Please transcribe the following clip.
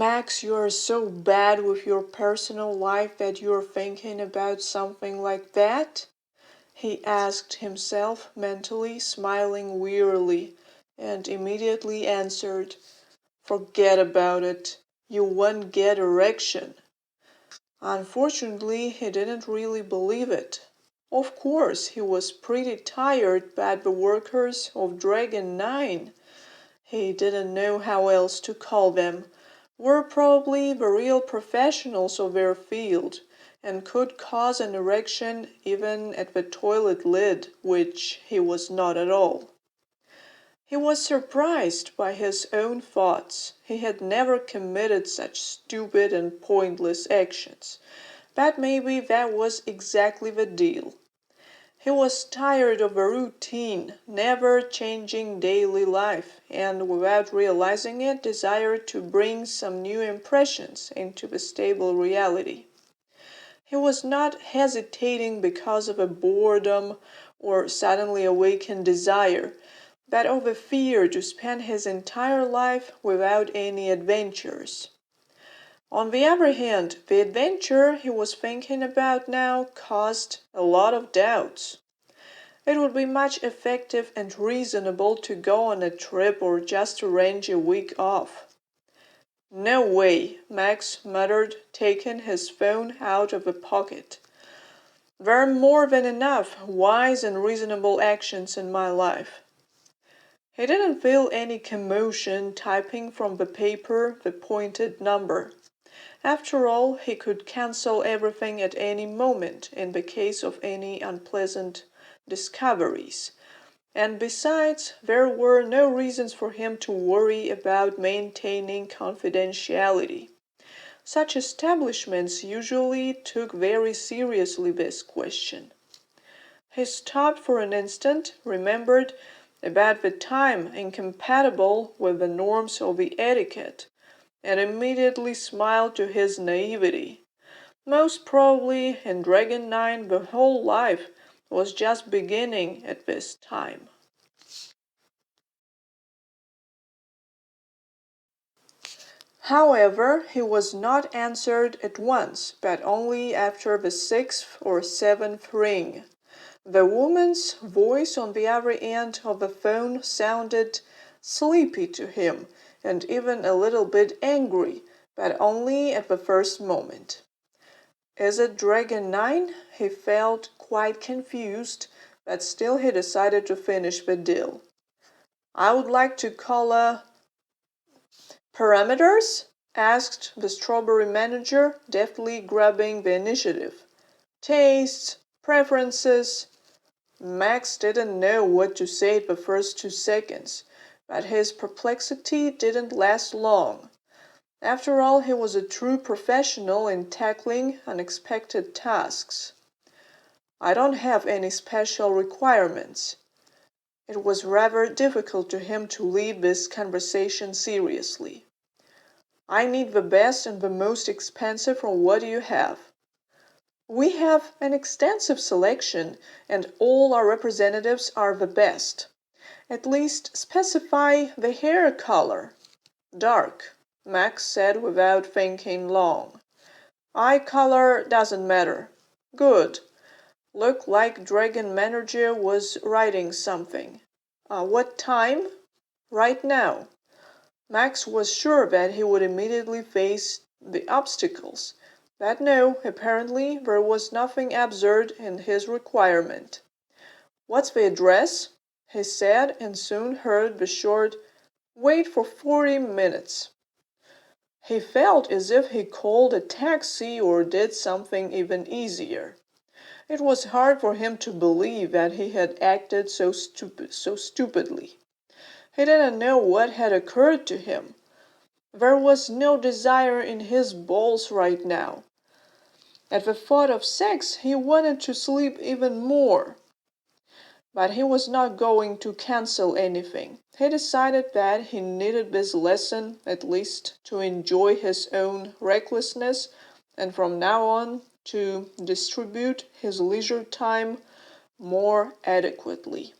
Max, you're so bad with your personal life that you're thinking about something like that? He asked himself mentally, smiling wearily, and immediately answered, Forget about it. You won't get erection. Unfortunately, he didn't really believe it. Of course, he was pretty tired, but the workers of Dragon 9, he didn't know how else to call them, were probably the real professionals of their field, and could cause an erection even at the toilet lid, which he was not at all. He was surprised by his own thoughts. He had never committed such stupid and pointless actions. But maybe that was exactly the deal. He was tired of a routine, never-changing daily life, and without realizing it, desired to bring some new impressions into the stable reality. He was not hesitating because of a boredom or suddenly awakened desire, but of a fear to spend his entire life without any adventures. On the other hand, the adventure he was thinking about now caused a lot of doubts. It would be much effective and reasonable to go on a trip or just arrange a week off. No way, Max muttered, taking his phone out of a pocket. There are more than enough wise and reasonable actions in my life. He didn't feel any commotion typing from the paper the pointed number. After all, he could cancel everything at any moment in the case of any unpleasant discoveries. And besides, there were no reasons for him to worry about maintaining confidentiality. Such establishments usually took very seriously this question. He stopped for an instant, remembered about the time incompatible with the norms of the etiquette, and immediately smiled to his naivety. Most probably in Dragon 9 the whole life was just beginning at this time. However, he was not answered at once, but only after the sixth or seventh ring. The woman's voice on the other end of the phone sounded sleepy to him, and even a little bit angry, but only at the first moment. Is it Dragon 9? He felt quite confused, but still he decided to finish the deal. I would like to call a parameters? Asked the strawberry manager, deftly grabbing the initiative. Tastes, preferences. Max didn't know what to say the first 2 seconds, but his perplexity didn't last long. After all, he was a true professional in tackling unexpected tasks. I don't have any special requirements. It was rather difficult to him to lead this conversation seriously. I need the best and the most expensive from what you have. We have an extensive selection, and all our representatives are the best. At least specify the hair color. Dark, Max said without thinking long. Eye color doesn't matter. Good. Looked like Dragon Manager was writing something. What time? Right now. Max was sure that he would immediately face the obstacles, but no, apparently there was nothing absurd in his requirement. What's the address? He said, and soon heard the short, Wait for 40 minutes. He felt as if he called a taxi or did something even easier. It was hard for him to believe that he had acted so stupidly. He didn't know what had occurred to him. There was no desire in his balls right now. At the thought of sex, he wanted to sleep even more. But he was not going to cancel anything. He decided that he needed this lesson, at least, to enjoy his own recklessness, and from now on to distribute his leisure time more adequately.